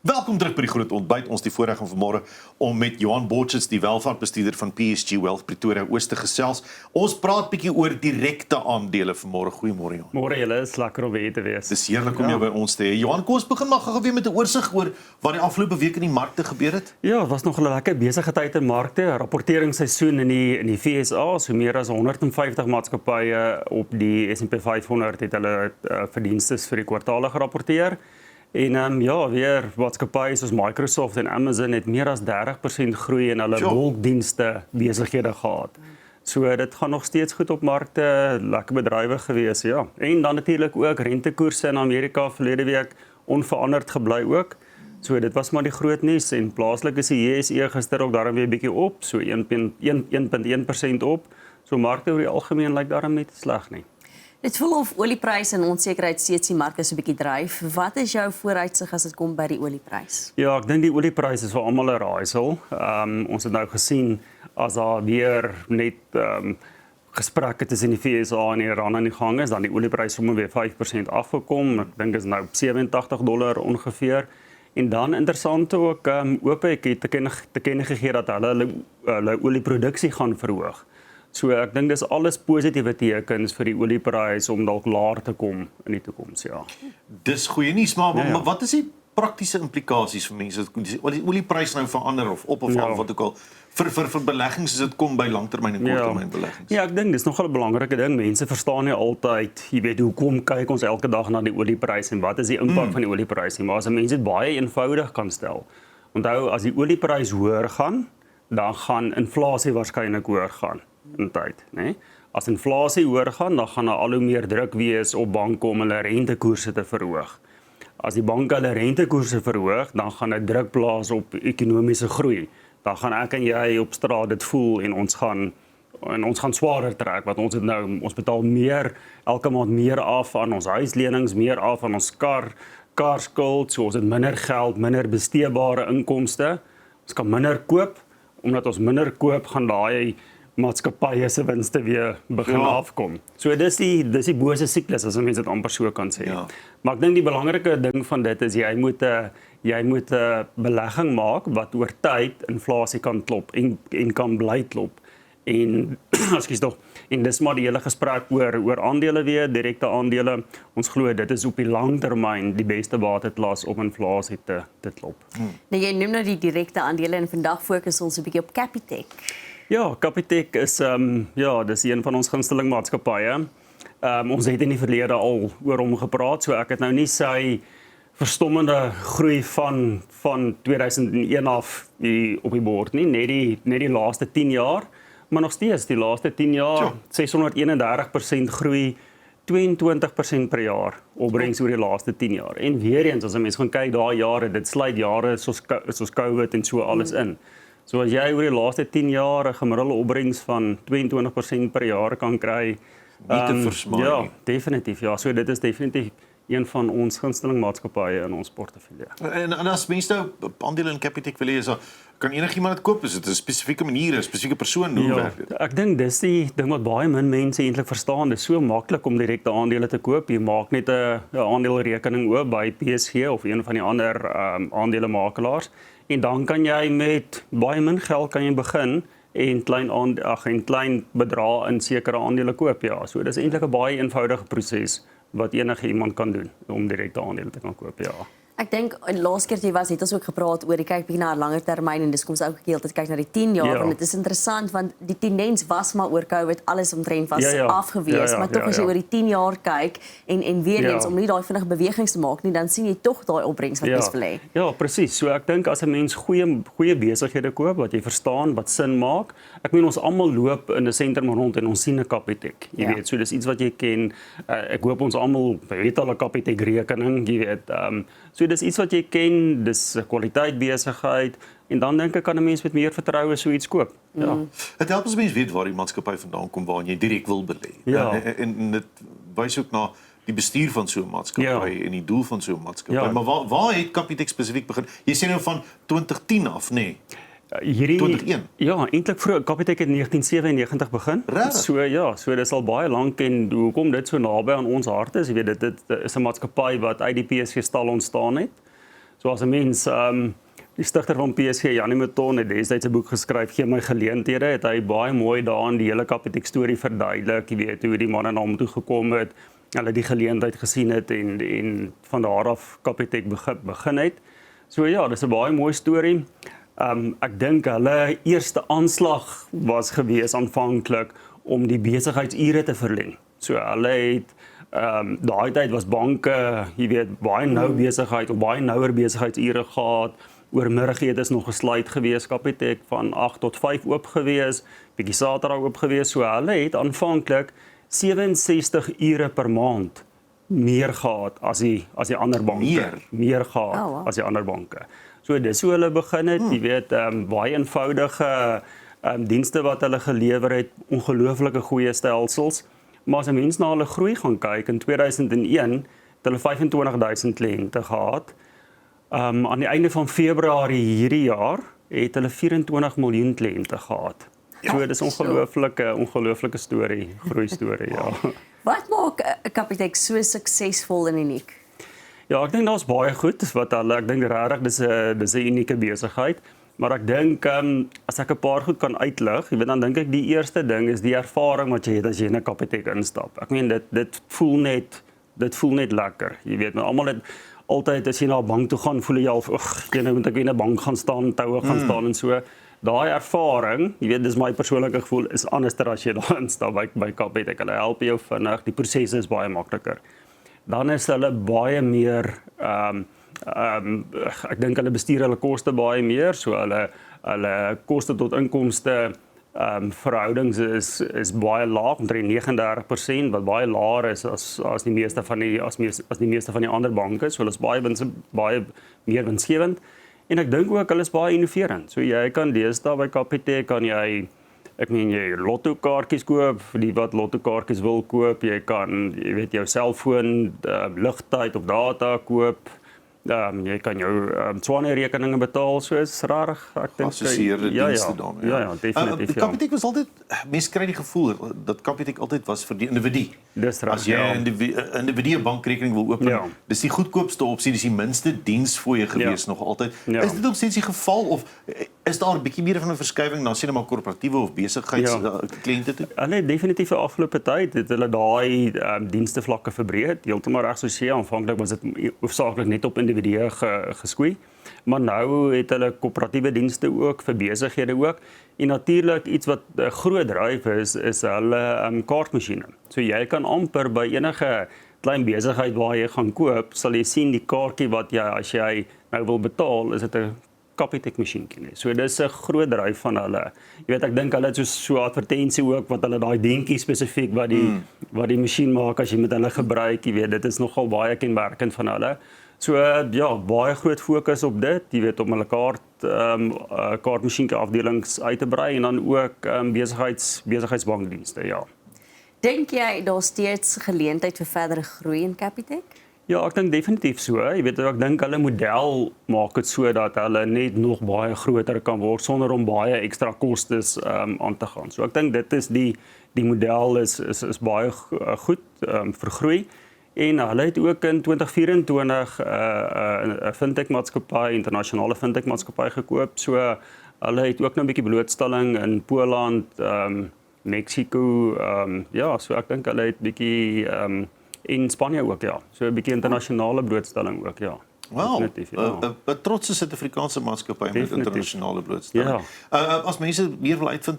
Welkom terug by die Groot Ontbyt. Ons die voorreg om vanmôre om met Johan Botchitz, die welvaartbestuurder van PSG Wealth Pretoria Oos te gesels. Ons praat bietjie oor direkte aandele vanmôre. Goeiemôre Johan. Môre julle, is lekker om weer te wees. Dis heerlik om jou by ons te hê. Johan, kom ons begin maar gou weer met 'n oorsig oor wat die afgelope week in die markte gebeur het. Ja, het was nog 'n lekker besige tyd in markte. Rapporteringsseisoen in die VSA, so meer as 150 maatskappye op die S&P 500 het hulle verdienstes vir die kwartaale gerapporteer. En weer maatskappye soos Microsoft en Amazon het meer as 30% groei in hulle wolkdienste besighede gehad. So dit gaan nog steeds goed op markte, lekker bedrywig gewees, ja. En dan natuurlik ook rentekoerse in Amerika verlede week onveranderd gebly ook. So dit was maar die groot nuus en plaaslik is die JSE gister ook daarom weer 'n bietjie op, so 1.1% op. So markte oor die algemeen lyk daarom nie sleg nie. Dit voel of oliepryse en onsekerheid steeds die markte so 'n bietjie dryf. Wat is jou vooruitsig as dit kom by die olieprys? Ja, ek dink die olieprys is vir almal 'n raaisel. Ons het nou gesien as daar weer net gesprekke tussen die VSA en Iran aan die gang is, dan die olieprys sommer weer 5% afgekom. Ek dink is nou $87 ongeveer. En dan interessant ook, OPEC het te kenne gegee dat hulle olieproduksie gaan verhoog. So ek dink dis alles positiewe tekens vir die olieprys om dalk laer te kom in die toekoms, ja. Dis goeie nuus, maar wat is die praktiese implikasies vir mense? As die oliepryse nou verander of op of af wat ook al vir beleggings as dit kom by langtermyn en korttermyn beleggings. Ja, ek dink dis nogal 'n belangrike ding. Mense verstaan nie altyd, jy weet, hoekom kyk ons elke dag na die olieprys en wat is die impak van die olieprys nie, maar as 'n mens dit baie eenvoudig kan stel. Onthou, as die olieprys hoër gaan, dan gaan inflasie waarskynlik hoër gaan in tyd, né? As inflasie hoër gaan, dan gaan daar al hoe meer druk wees op banke om hulle rentekoerse te verhoog. As die banke hulle rentekoerse verhoog, dan gaan dit druk plaas op ekonomiese groei. Dan gaan ek en jy op straat dit voel en ons gaan swaarder trek, want ons betaal meer elke maand meer af aan ons huislenings, meer af aan ons karskuld, so ons het minder geld, minder besteedbare inkomste. Ons kan minder koop, omdat ons minder koop gaan daai maatskappye se winste weer begin afkom. So dis die bose siklus as mense dit amper so kan sê. Ja. Maar ek dink die belangrike ding van dit is jy moet 'n belegging maak wat oor tyd inflasie kan klop en kan bly klop. En ekskuus tog, en dis maar die hele gesprek oor aandele weer, direkte aandele. Ons glo dit is op die lang termyn die beste bateklas om inflasie te klop. Nou jy noem nou die direkte aandele en vandag fokus ons 'n bietjie op Capitec. Ja, Capitec is dis een van ons gunsteling maatskappye. Ons het in die verlede al oor hom gepraat, so ek het nou nie sy verstommende groei van 2001 af op die bord nie, net die laaste 10 jaar, maar nog steeds die laaste 10 jaar 631% groei, 22% per jaar opbrengs oor die laaste 10 jaar. En weer eens as 'n mens gaan kyk daai jare, dit sluit jare soos COVID en so alles in. So as jy oor die laaste 10 jaar 'n gemiddelde opbrengs van 22% per jaar kan kry, nie te versmaak. Ja, definitief. Ja, so dit is definitief een van ons gunsteling maatskappye in ons portefeulje. En as mense nou aandele in Capitec wil hê, kan enigiemand dit koop? Is dit 'n spesifieke manier, 'n spesifieke persoon? Hoe werk dit? Ek dink dis die ding wat baie min mense eintlik verstaan. Dit is so maklik om direkte aandele te koop. Jy maak net 'n aandelerekening oop by PSG of een van die ander aandelemakelaars en dan kan jy met baie min geld kan jy begin en klein bedrae in sekere aandele koop, ja. So dis eintlik 'n baie eenvoudige proses wat enige iemand kan doen om direkte aandele te kan koop, ja. Ek dink laas keer jy was, het ons ook gepraat oor die kyk bietjie na 'n langer termyn en dis kom ons ook heeltyd kyk na die 10 jaar en dit is interessant want die tendens was maar oor COVID alles omtrent was afgewees, maar tog as jy oor die 10 jaar kyk en weer eens om nie daai vinnige bewegings te maak nie, dan sien jy tog daai opbrengs wat mens wil hê. Ja, presies. So ek dink as 'n mens goeie besighede koop wat jy verstaan, wat sin maak. Ek meen ons almal loop in 'n sentrum rond en ons sien 'n Capitec. Jy weet, so dis iets wat jy ken. Ek hoop ons almal het al 'n Capitec rekening, jy weet. So dis iets wat jy ken, dis 'n kwaliteit besigheid en dan dink ek kan 'n mens met meer vertroue so iets koop. Ja. Dit help as mens weet waar die maatskappy vandaan kom waarin jy direk wil belê. Ja. En dit wys ook na die bestuur van so 'n maatskappy en die doel van so 'n maatskappy. Maar waar het Capitec spesifiek begin? Jy sê nou van 2010 af, nê? Hierdie 2001. Ja, eintlik vroeg Capitec het 1997 begin. Regtig? So dis al baie lank en hoekom dit so naby aan ons harte is, jy weet dit is 'n maatskappy wat uit die PSG stal ontstaan het. So as 'n mens die stigter van PSG, Jannie Mouton, het destyds 'n boek geskryf, Gee my geleenthede, het hy baie mooi daarin die hele Capitec storie verduidelik, jy weet hoe die manne na hom toe gekom het, hulle die geleentheid gesien het en van daar af Capitec begin het. So ja, dis 'n baie mooi storie. Ek dink hulle eerste aanslag was gewees aanvanklik om die besigheidsure te verleng. So hulle het daai tyd was banke, jy weet, baie nou besigheid of baie nouer besigheidsure gehad. Oormiddagete is nog gesluit gewees, Capitec van 8 tot 5 oop gewees, bietjie Saterdag oop gewees. So hulle het aanvanklik 67 ure per maand meer gehad as die ander banke. Meer gehad as die ander banke. So dis hoe hulle begin het, jy weet, baie eenvoudige dienste wat hulle gelewer het, ongelooflike goeie stelsels. Maar as 'n mens na hulle groei gaan kyk, in 2001 het hulle 25.000 kliënte gehad. Aan die einde van Februarie hierdie jaar het hulle 24 miljoen kliënte gehad. So dis 'n ongelooflike storie, groei storie, ja. Wat maak Capitec so suksesvol en uniek? Ja, ek dink daar's baie goed wat ek dink regtig dis 'n unieke besigheid, maar ek dink as ek 'n paar goed kan uitlig, jy weet, dan dink ek die eerste ding is die ervaring wat jy het as jy in 'n Capitec instap. Ek meen dit voel net lekker. Jy weet, almal het altyd as jy na 'n bank toe gaan, voel jy al, nou moet ek weer in 'n bank gaan staan, toue gaan staan en so. Daai ervaring, jy weet, dis my persoonlike gevoel, is anders as jy daar instap by Capitec. Hulle help jou vinnig, die proses is baie makliker. Dan is hulle baie meer, ek dink hulle bestuur hulle koste baie meer, so hulle koste tot inkomste verhoudings is baie laag, omtrent 39%, wat baie laer is as die meeste van die ander banke, so hulle is baie meer winsgewend. En ek dink ook hulle is baie innoverend. So jy kan deesdae by Capitec kan jy lotto kaartjies koop vir die wat lotto kaartjies wil koop. Jy kan, jy weet, jou selfoon ligtyd of data koop. Jy kan jou Swane rekeninge betaal, so is rarig. Ek dink geassosieerde dienste dan. Ja, definitief. Capitec was altyd, mense kry die gevoel dat Capitec altyd was vir die individu. Dis reg. As jy 'n individu 'n bankrekening wil open, dis die goedkoopste opsie, dis die minste diensfooie gewees nog altyd. Is dit nog steeds die geval of is daar 'n bietjie meer van 'n verskuiwing na sien maar korporatiewe of besigheidskliënte toe? Hulle definitief afgelope tyd het hulle daai dienstevlakke verbreed. Heeltemal reg soos jy aanvanklik was dit hoofsaaklik net op individue geskoei, maar nou het hulle koöperatiewe dienste ook vir besighede ook. En natuurlik iets wat 'n groot dryf is hulle kaartmasjiene. So jy kan amper by enige klein besigheid waar jy gaan koop, sal jy sien die kaartjie wat jy as jy nou wil betaal, is dit 'n Capitec masjienkie nie. So dis 'n groot dryf van hulle. Jy weet, ek dink hulle het so advertensie ook wat hulle daai dingetjie spesifiek wat die masjien maak as jy met hulle gebruik, jy weet, dit is nogal baie kenmerkend van hulle. So ja, baie groot fokus op dit, jy weet, om hulle kaartmasjienkie afdelings uit te brei en dan ook besigheidsbankdienste, ja. Dink jy daar's steeds geleentheid vir verdere groei in Capitec? Ja, ek dink definitief so. Jy weet, ek dink hulle model maak dit so dat hulle net nog baie groter kan word sonder om baie ekstra kostes aan te gaan. So ek dink dit is die model is baie goed vir groei. En hulle het ook in 2024 'n fintech maatskappy, internasionale fintech maatskappy gekoop. So hulle het ook nou 'n bietjie blootstelling in Poland, Mexico, ja, so ek dink hulle het bietjie in Spanje ook, ja. So 'n bietjie internasionale blootstelling ook, ja. Wow, 'n trotse Suid-Afrikaanse maatskappy met internasionale blootstelling. Ja. As mense meer wil uitvind,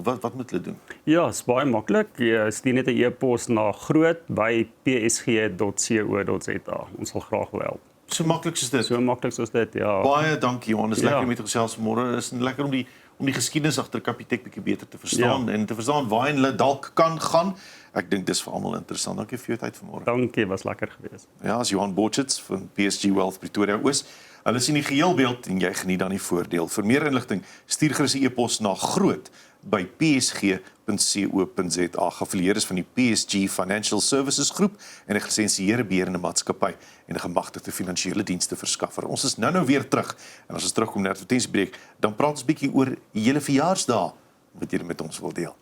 wat moet hulle doen? Ja, is baie maklik. Jy stuur net 'n e-pos na groot@psg.co.za. Ons sal graag wil help. So maklik soos dit. So maklik soos dit, ja. Baie dankie, Johan. Dit is lekker met gesels vanmôre. Dit is lekker om die geskiedenis agter Capitec bietjie beter te verstaan en te verstaan waar hulle dalk kan gaan. Ek dink dis vir almal interessant. Dankie vir jou tyd vanmôre. Dankie, was lekker geweest. Ja, as Johan Botschitz van PSG Wealth Pretoria Oos. Hulle sien die geheel beeld en jy geniet dan die voordeel. Vir meer inligting, stuur gerus 'n e-pos na groot@psg.co.za. Geaffilieer is van die PSG Financial Services Groep en 'n gelisensieerde beheerende maatskappy en 'n gemagtigde finansiële dienste verskaffer. Ons is nou weer terug en as ons terugkom na die advertensiebreek, dan praat ons bietjie oor julle verjaarsdae wat julle met ons wil deel.